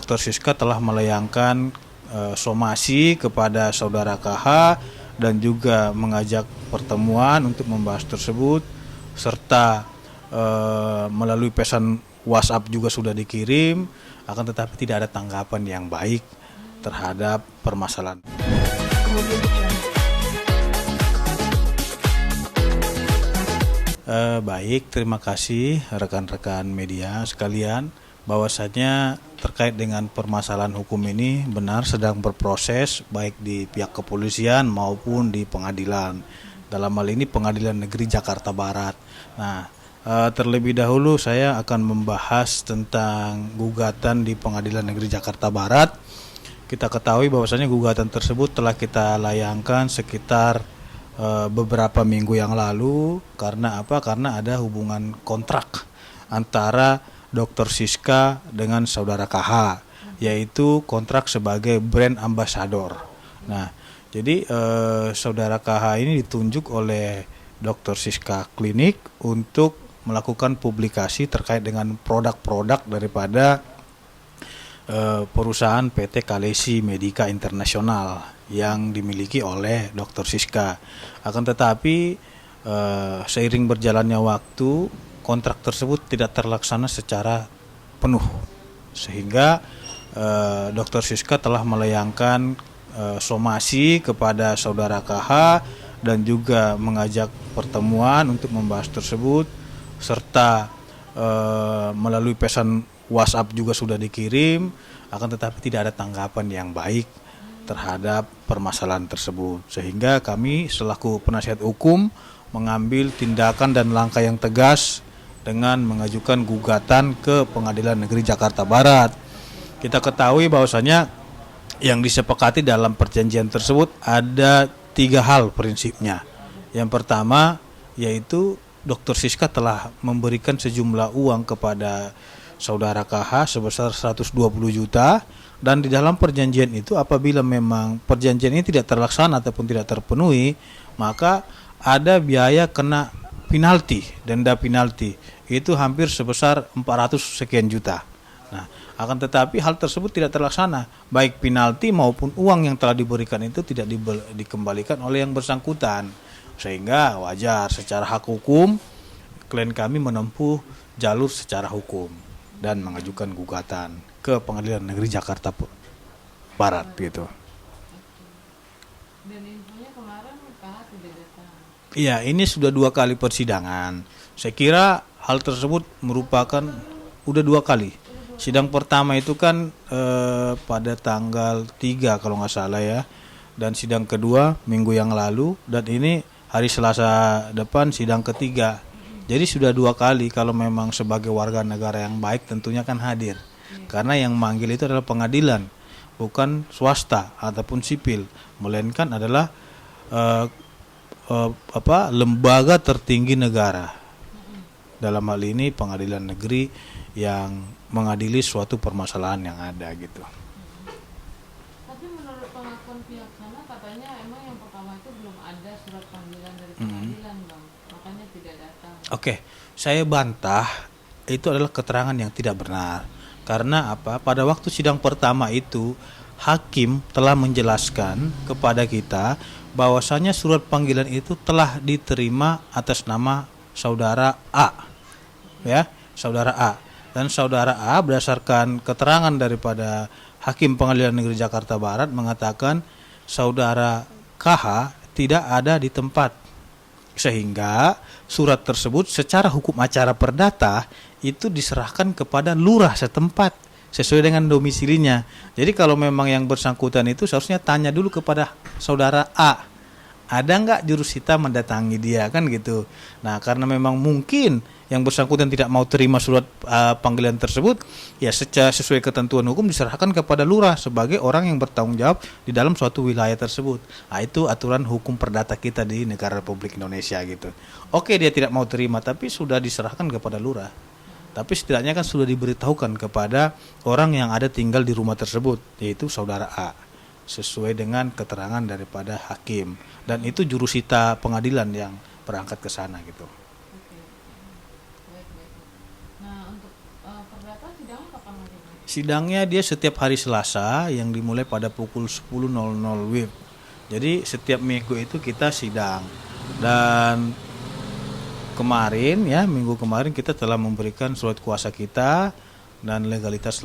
Dr. Siska telah melayangkan somasi kepada saudara KH dan juga mengajak pertemuan untuk membahas tersebut, serta melalui pesan WhatsApp juga sudah dikirim, akan tetapi tidak ada tanggapan yang baik terhadap permasalahan. Baik, terima kasih rekan-rekan media sekalian. Bahwasanya terkait dengan permasalahan hukum ini benar sedang berproses baik di pihak kepolisian maupun di pengadilan. Dalam hal ini Pengadilan Negeri Jakarta Barat. Nah, terlebih dahulu saya akan membahas tentang gugatan di Pengadilan Negeri Jakarta Barat. Kita ketahui bahwasanya gugatan tersebut telah kita layangkan sekitar beberapa minggu yang lalu. Karena apa? Karena ada hubungan kontrak antara Dr. Siska dengan saudara KH, yaitu kontrak sebagai brand ambassador. Nah, jadi saudara KH ini ditunjuk oleh Dr. Siska Klinik untuk melakukan publikasi terkait dengan produk-produk daripada perusahaan PT Kalesi Medica Internasional yang dimiliki oleh Dr. Siska. Akan tetapi seiring berjalannya waktu, kontrak tersebut tidak terlaksana secara penuh, sehingga Dr. Siska telah melayangkan somasi kepada saudara KH dan juga mengajak pertemuan untuk membahas tersebut, serta melalui pesan WhatsApp juga sudah dikirim, akan tetapi tidak ada tanggapan yang baik terhadap permasalahan tersebut, sehingga kami selaku penasihat hukum mengambil tindakan dan langkah yang tegas dengan mengajukan gugatan ke Pengadilan Negeri Jakarta Barat. Kita ketahui bahwasanya yang disepakati dalam perjanjian tersebut ada 3 hal prinsipnya. Yang pertama yaitu Dr. Siska telah memberikan sejumlah uang kepada saudara KH sebesar 120 juta, dan di dalam perjanjian itu apabila memang perjanjian ini tidak terlaksana ataupun tidak terpenuhi, maka ada biaya kena penalti, denda penalti itu hampir sebesar 400 sekian juta. Nah, akan tetapi hal tersebut tidak terlaksana, baik penalti maupun uang yang telah diberikan itu tidak dikembalikan oleh yang bersangkutan, sehingga wajar secara hak hukum klien kami menempuh jalur secara hukum dan mengajukan gugatan ke Pengadilan Negeri Jakarta Barat gitu. Dan infonya kemarin KH tidak datang. Iya, ini sudah 2 kali persidangan. Saya kira hal tersebut merupakan udah 2 kali. Sidang pertama itu kan pada tanggal 3 kalau nggak salah ya. Dan sidang kedua minggu yang lalu, dan ini hari Selasa depan sidang ketiga. Jadi sudah 2 kali. Kalau memang sebagai warga negara yang baik tentunya kan hadir. Karena yang manggil itu adalah pengadilan, bukan swasta ataupun sipil, melainkan adalah lembaga tertinggi negara. Dalam hal ini pengadilan negeri yang mengadili suatu permasalahan yang ada gitu. Tapi menurut pengakuan pihak sana katanya emang yang pertama itu belum ada surat panggilan dari pengadilan, Bang. Makanya tidak datang. Oke, saya bantah itu adalah keterangan yang tidak benar. Karena apa? Pada waktu sidang pertama itu hakim telah menjelaskan kepada kita bahwasanya surat panggilan itu telah diterima atas nama saudara A. Ya, saudara A. Dan saudara A berdasarkan keterangan daripada Hakim Pengadilan Negeri Jakarta Barat mengatakan saudara KH tidak ada di tempat, sehingga surat tersebut secara hukum acara perdata itu diserahkan kepada lurah setempat sesuai dengan domisilinya. Jadi kalau memang yang bersangkutan itu seharusnya tanya dulu kepada saudara A, ada nggak jurusita mendatangi dia, kan gitu. Nah, karena memang mungkin yang bersangkutan tidak mau terima surat panggilan tersebut, ya sesuai ketentuan hukum diserahkan kepada lurah sebagai orang yang bertanggung jawab di dalam suatu wilayah tersebut. Nah, itu aturan hukum perdata kita di negara Republik Indonesia gitu. Oke, dia tidak mau terima tapi sudah diserahkan kepada lurah. Tapi setidaknya kan sudah diberitahukan kepada orang yang ada tinggal di rumah tersebut, yaitu saudara A, sesuai dengan keterangan daripada hakim. Dan itu jurusita pengadilan yang berangkat ke sana gitu. Oke. Baik. Nah, untuk perdata sidang kapan lagi? Sidangnya dia setiap hari Selasa yang dimulai pada pukul 10.00 WIB. Jadi setiap minggu itu kita sidang. Dan kemarin ya, minggu kemarin kita telah memberikan surat kuasa kita dan legalitas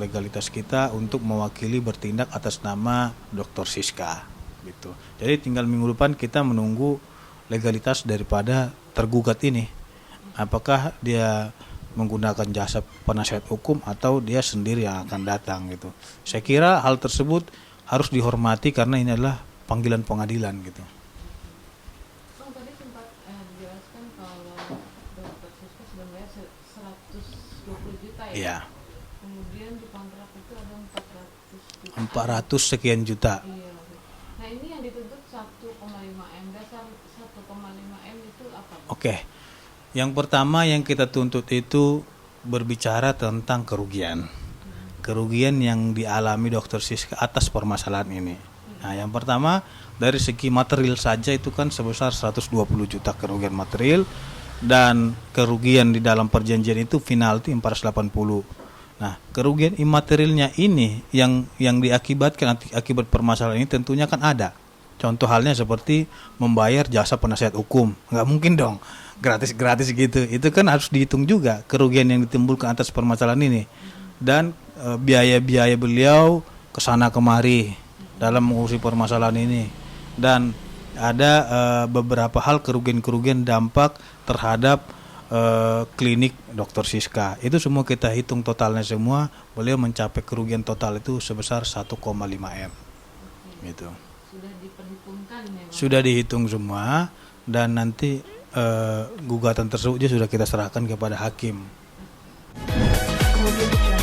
kita untuk mewakili bertindak atas nama Dr. Siska gitu. Jadi tinggal minggu depan kita menunggu legalitas daripada tergugat ini. Apakah dia menggunakan jasa penasihat hukum atau dia sendiri yang akan datang gitu. Saya kira hal tersebut harus dihormati karena ini adalah panggilan pengadilan gitu. Bang, tadi sempat dijelaskan kalau Dr. Siska sudah bayar 120 juta ya? Iya. Kemudian di kontrak itu ada 400 juta. 400 sekian juta. Iya. Nah ini yang dituntut 1,5 M. Dasar 1,5 M itu apa? Oke. Yang pertama yang kita tuntut itu berbicara tentang kerugian. Kerugian yang dialami Dr. Siska atas permasalahan ini. Nah, yang pertama dari segi material saja itu kan sebesar 120 juta kerugian material, dan kerugian di dalam perjanjian itu penalti 480. Nah, kerugian imaterialnya ini yang diakibatkan akibat permasalahan ini tentunya kan ada. Contoh halnya seperti membayar jasa penasihat hukum. Nggak mungkin dong gratis gitu. Itu kan harus dihitung juga kerugian yang ditimbulkan atas permasalahan ini. Dan biaya-biaya beliau kesana kemari dalam mengurusi permasalahan ini. Dan ada beberapa hal kerugian-kerugian dampak terhadap klinik Dr. Siska. Itu semua kita hitung totalnya semua. Beliau mencapai kerugian total itu sebesar 1,5 M. Gitu. Sudah diperhitungkan ya, Bang? Sudah dihitung semua dan nanti gugatan tersebut sudah kita serahkan kepada hakim. Audio Jungle.